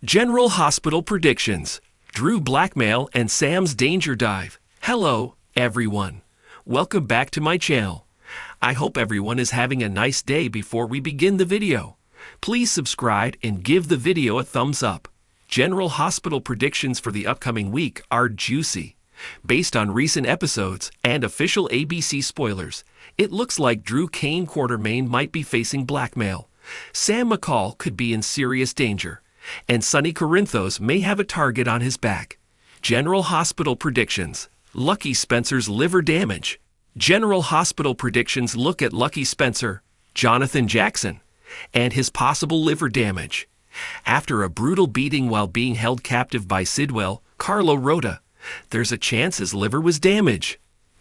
General Hospital predictions. Drew Blackmail and Sam's danger dive. Hello, everyone. Welcome back to my channel. I hope everyone is having a nice day. Before we begin the video, please subscribe and give the video a thumbs up. General Hospital predictions for the upcoming week are juicy. Based on recent episodes and official ABC spoilers, it looks like Drew Cain Quartermain might be facing blackmail. Sam McCall could be in serious danger, and Sonny Corinthos may have a target on his back. General Hospital predictions. Lucky Spencer's liver damage. General Hospital predictions look at Lucky Spencer, Jonathan Jackson, and his possible liver damage. After a brutal beating while being held captive by Sidwell, Carlo Rota, there's a chance his liver was damaged.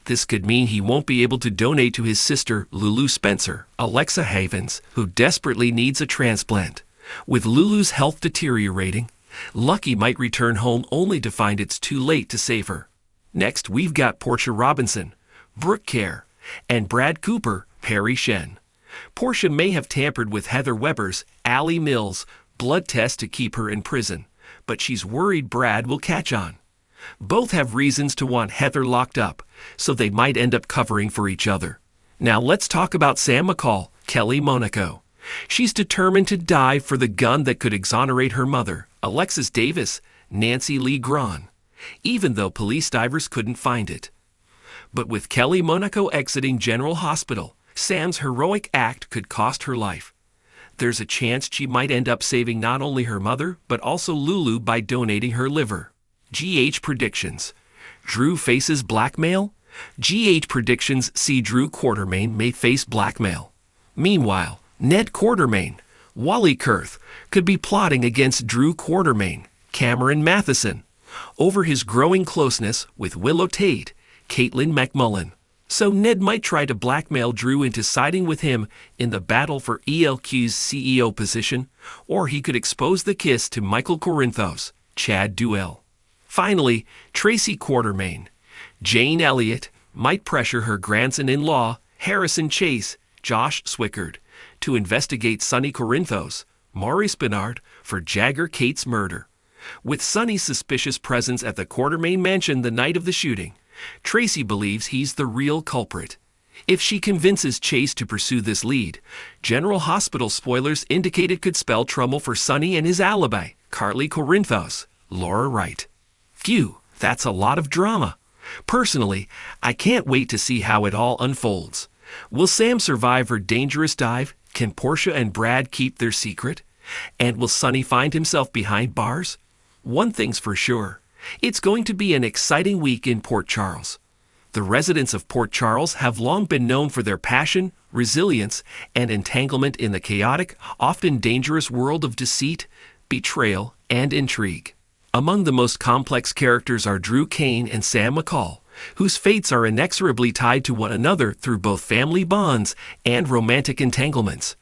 This could mean he won't be able to donate to his sister, Lulu Spencer, Alexa Havens, who desperately needs a transplant. With Lulu's health deteriorating, Lucky might return home only to find it's too late to save her. Next, we've got Portia Robinson, Brooke Kerr, and Brad Cooper, Perry Shen. Portia may have tampered with Heather Weber's, Allie Mills, blood test to keep her in prison, but she's worried Brad will catch on. Both have reasons to want Heather locked up, so they might end up covering for each other. Now let's talk about Sam McCall, Kelly Monaco. She's determined to die for the gun that could exonerate her mother, Alexis Davis, Nancy Lee Grahn, even though police divers couldn't find it. But with Kelly Monaco exiting General Hospital, Sam's heroic act could cost her life. There's a chance she might end up saving not only her mother, but also Lulu by donating her liver. GH predictions. Drew faces blackmail? GH predictions see Drew Quartermain may face blackmail. Meanwhile, Ned Quartermain, Wally Kurth, could be plotting against Drew Quartermain, Cameron Matheson, over his growing closeness with Willow Tate, Caitlin McMullen. So Ned might try to blackmail Drew into siding with him in the battle for ELQ's CEO position, or he could expose the kiss to Michael Corinthos, Chad Duell. Finally, Tracy Quartermain, Jane Elliott, might pressure her grandson-in-law, Harrison Chase, Josh Swickard, to investigate Sonny Corinthos, Maurice Bernard, for Jagger Cate's murder. With Sonny's suspicious presence at the Quartermain mansion the night of the shooting, Tracy believes he's the real culprit. If she convinces Chase to pursue this lead, General Hospital spoilers indicate it could spell trouble for Sonny and his alibi, Carly Corinthos, Laura Wright. Phew, that's a lot of drama. Personally, I can't wait to see how it all unfolds. Will Sam survive her dangerous dive? Can Portia and Brad keep their secret? And will Sonny find himself behind bars? One thing's for sure, it's going to be an exciting week in Port Charles. The residents of Port Charles have long been known for their passion, resilience, and entanglement in the chaotic, often dangerous world of deceit, betrayal, and intrigue. Among the most complex characters are Drew Cain and Sam McCall, whose fates are inexorably tied to one another through both family bonds and romantic entanglements.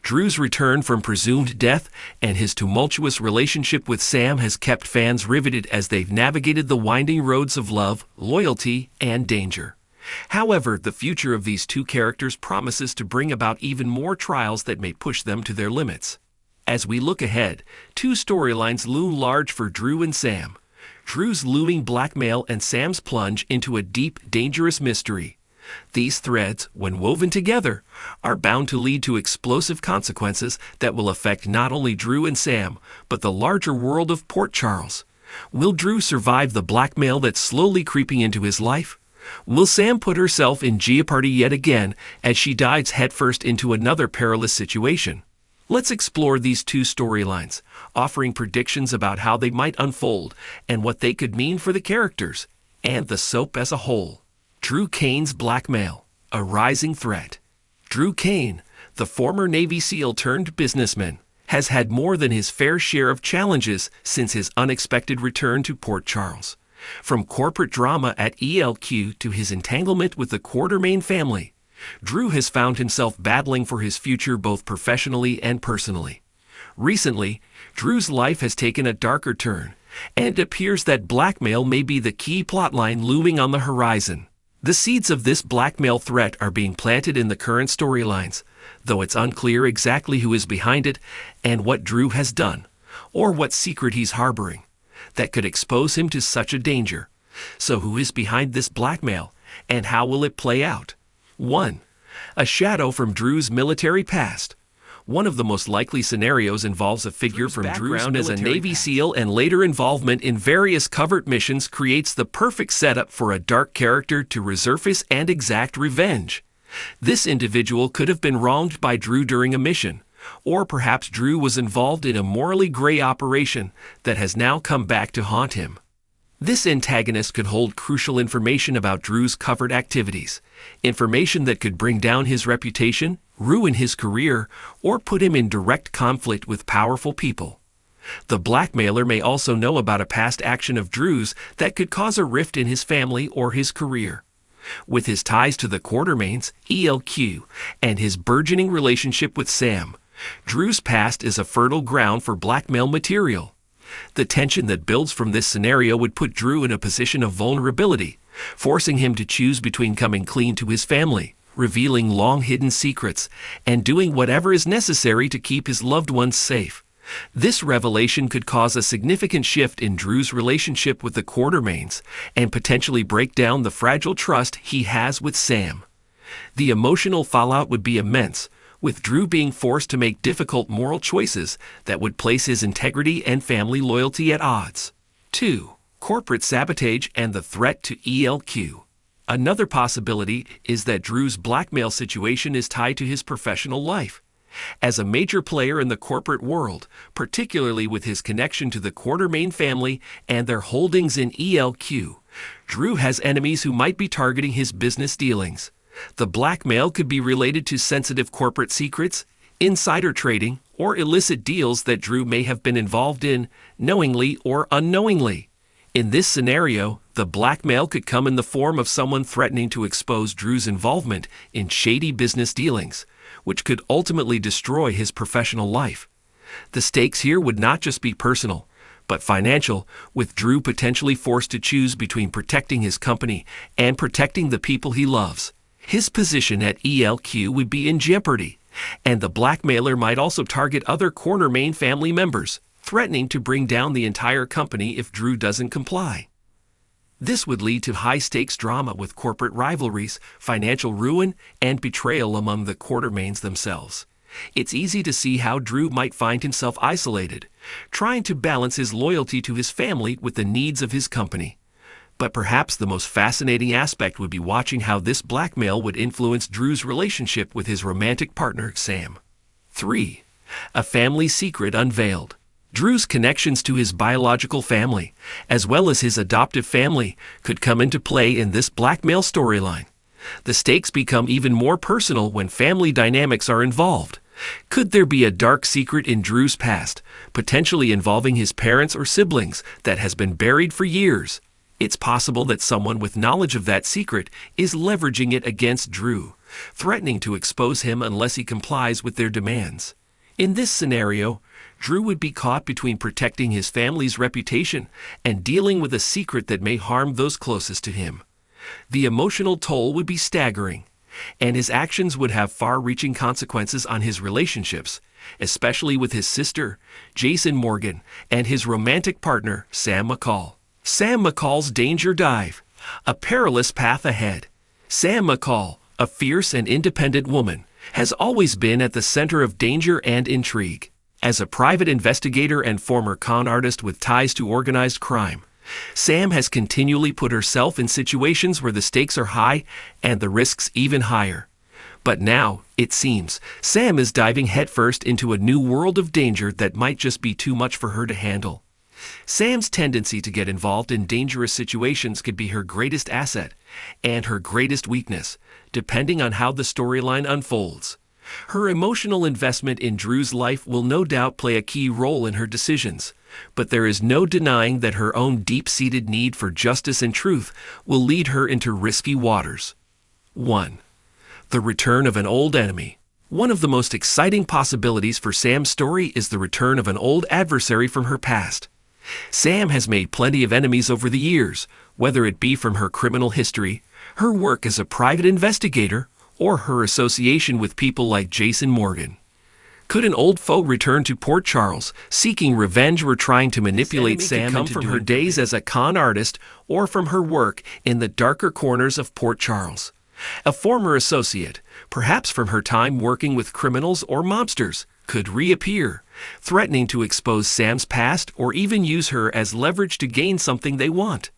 Drew's return from presumed death and his tumultuous relationship with Sam has kept fans riveted as they've navigated the winding roads of love, loyalty, and danger. However, the future of these two characters promises to bring about even more trials that may push them to their limits. As we look ahead, two storylines loom large for Drew and Sam. Drew's looming blackmail and Sam's plunge into a deep, dangerous mystery. These threads, when woven together, are bound to lead to explosive consequences that will affect not only Drew and Sam, but the larger world of Port Charles. Will Drew survive the blackmail that's slowly creeping into his life? Will Sam put herself in jeopardy yet again as she dives headfirst into another perilous situation? Let's explore these two storylines, offering predictions about how they might unfold and what they could mean for the characters and the soap as a whole. Drew Cain's blackmail, a rising threat. Drew Cain, the former Navy SEAL turned businessman, has had more than his fair share of challenges since his unexpected return to Port Charles. From corporate drama at ELQ to his entanglement with the Quartermain family, Drew has found himself battling for his future both professionally and personally. Recently, Drew's life has taken a darker turn, and it appears that blackmail may be the key plotline looming on the horizon. The seeds of this blackmail threat are being planted in the current storylines, though it's unclear exactly who is behind it and what Drew has done, or what secret he's harboring that could expose him to such a danger. So who is behind this blackmail, and how will it play out? 1. A shadow from Drew's military past. One of the most likely scenarios involves a figure from Drew's background as a Navy SEAL, and later involvement in various covert missions creates the perfect setup for a dark character to resurface and exact revenge. This individual could have been wronged by Drew during a mission, or perhaps Drew was involved in a morally gray operation that has now come back to haunt him. This antagonist could hold crucial information about Drew's covert activities, information that could bring down his reputation, ruin his career, or put him in direct conflict with powerful people. The blackmailer may also know about a past action of Drew's that could cause a rift in his family or his career. With his ties to the Quartermains, ELQ, and his burgeoning relationship with Sam, Drew's past is a fertile ground for blackmail material. The tension that builds from this scenario would put Drew in a position of vulnerability, forcing him to choose between coming clean to his family, revealing long-hidden secrets, and doing whatever is necessary to keep his loved ones safe. This revelation could cause a significant shift in Drew's relationship with the Quartermains and potentially break down the fragile trust he has with Sam. The emotional fallout would be immense, with Drew being forced to make difficult moral choices that would place his integrity and family loyalty at odds. 2. Corporate sabotage and the threat to ELQ. Another possibility is that Drew's blackmail situation is tied to his professional life. As a major player in the corporate world, particularly with his connection to the Quartermain family and their holdings in ELQ, Drew has enemies who might be targeting his business dealings. The blackmail could be related to sensitive corporate secrets, insider trading, or illicit deals that Drew may have been involved in, knowingly or unknowingly. In this scenario, the blackmail could come in the form of someone threatening to expose Drew's involvement in shady business dealings, which could ultimately destroy his professional life. The stakes here would not just be personal, but financial, with Drew potentially forced to choose between protecting his company and protecting the people he loves. His position at ELQ would be in jeopardy, and the blackmailer might also target other Quartermain family members, threatening to bring down the entire company if Drew doesn't comply. This would lead to high-stakes drama with corporate rivalries, financial ruin, and betrayal among the Quartermains themselves. It's easy to see how Drew might find himself isolated, trying to balance his loyalty to his family with the needs of his company. But perhaps the most fascinating aspect would be watching how this blackmail would influence Drew's relationship with his romantic partner, Sam. 3. A family secret unveiled. Drew's connections to his biological family, as well as his adoptive family, could come into play in this blackmail storyline. The stakes become even more personal when family dynamics are involved. Could there be a dark secret in Drew's past, potentially involving his parents or siblings, that has been buried for years? It's possible that someone with knowledge of that secret is leveraging it against Drew, threatening to expose him unless he complies with their demands. In this scenario, Drew would be caught between protecting his family's reputation and dealing with a secret that may harm those closest to him. The emotional toll would be staggering, and his actions would have far-reaching consequences on his relationships, especially with his sister, Jason Morgan, and his romantic partner, Sam McCall. Sam McCall's danger dive. A perilous path ahead. Sam McCall, a fierce and independent woman, has always been at the center of danger and intrigue. As a private investigator and former con artist with ties to organized crime, Sam has continually put herself in situations where the stakes are high and the risks even higher. But now, it seems, Sam is diving headfirst into a new world of danger that might just be too much for her to handle. Sam's tendency to get involved in dangerous situations could be her greatest asset and her greatest weakness, depending on how the storyline unfolds. Her emotional investment in Drew's life will no doubt play a key role in her decisions, but there is no denying that her own deep-seated need for justice and truth will lead her into risky waters. 1. The return of an old enemy. One of the most exciting possibilities for Sam's story is the return of an old adversary from her past. Sam has made plenty of enemies over the years, whether it be from her criminal history, her work as a private investigator, or her association with people like Jason Morgan. Could an old foe return to Port Charles, seeking revenge or trying to manipulate Sam into from her days as a con artist or from her work in the darker corners of Port Charles? A former associate, perhaps from her time working with criminals or mobsters, could reappear, threatening to expose Sam's past or even use her as leverage to gain something they want.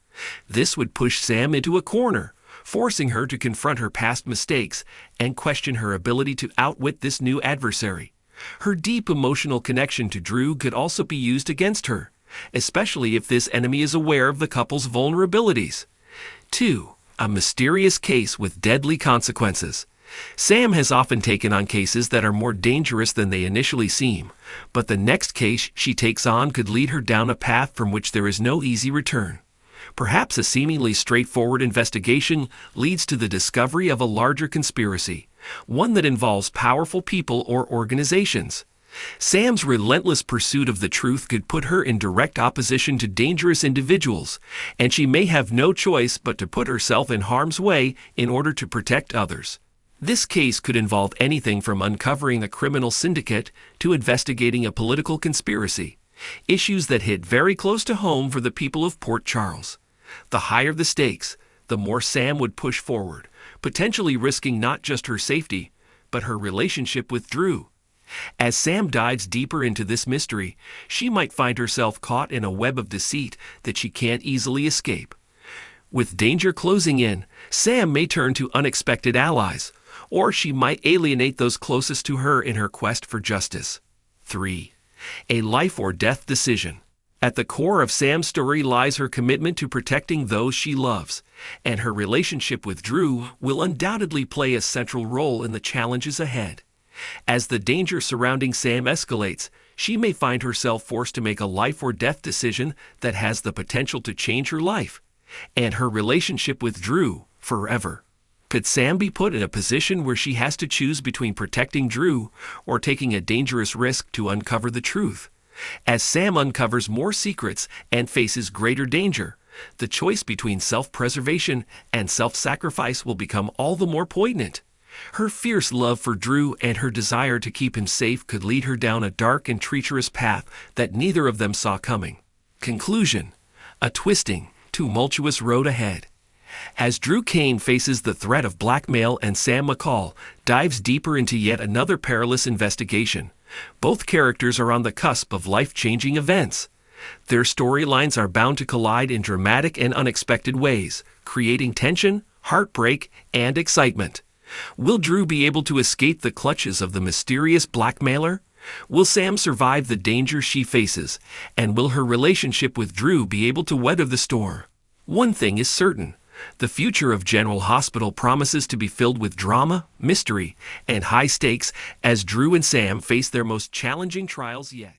This would push Sam into a corner, forcing her to confront her past mistakes and question her ability to outwit this new adversary. Her deep emotional connection to Drew could also be used against her, especially if this enemy is aware of the couple's vulnerabilities. 2. A mysterious case with deadly consequences. Sam has often taken on cases that are more dangerous than they initially seem, but the next case she takes on could lead her down a path from which there is no easy return. Perhaps a seemingly straightforward investigation leads to the discovery of a larger conspiracy, one that involves powerful people or organizations. Sam's relentless pursuit of the truth could put her in direct opposition to dangerous individuals, and she may have no choice but to put herself in harm's way in order to protect others. This case could involve anything from uncovering a criminal syndicate to investigating a political conspiracy, issues that hit very close to home for the people of Port Charles. The higher the stakes, the more Sam would push forward, potentially risking not just her safety, but her relationship with Drew. As Sam dives deeper into this mystery, she might find herself caught in a web of deceit that she can't easily escape. With danger closing in, Sam may turn to unexpected allies, or she might alienate those closest to her in her quest for justice. 3. A life or death decision. At the core of Sam's story lies her commitment to protecting those she loves, and her relationship with Drew will undoubtedly play a central role in the challenges ahead. As the danger surrounding Sam escalates, she may find herself forced to make a life or death decision that has the potential to change her life, and her relationship with Drew forever. Could Sam be put in a position where she has to choose between protecting Drew or taking a dangerous risk to uncover the truth? As Sam uncovers more secrets and faces greater danger, the choice between self-preservation and self-sacrifice will become all the more poignant. Her fierce love for Drew and her desire to keep him safe could lead her down a dark and treacherous path that neither of them saw coming. Conclusion: a twisting, tumultuous road ahead. As Drew Cain faces the threat of blackmail and Sam McCall dives deeper into yet another perilous investigation, both characters are on the cusp of life-changing events. Their storylines are bound to collide in dramatic and unexpected ways, creating tension, heartbreak, and excitement. Will Drew be able to escape the clutches of the mysterious blackmailer? Will Sam survive the danger she faces? And will her relationship with Drew be able to weather the storm? One thing is certain: the future of General Hospital promises to be filled with drama, mystery, and high stakes as Drew and Sam face their most challenging trials yet.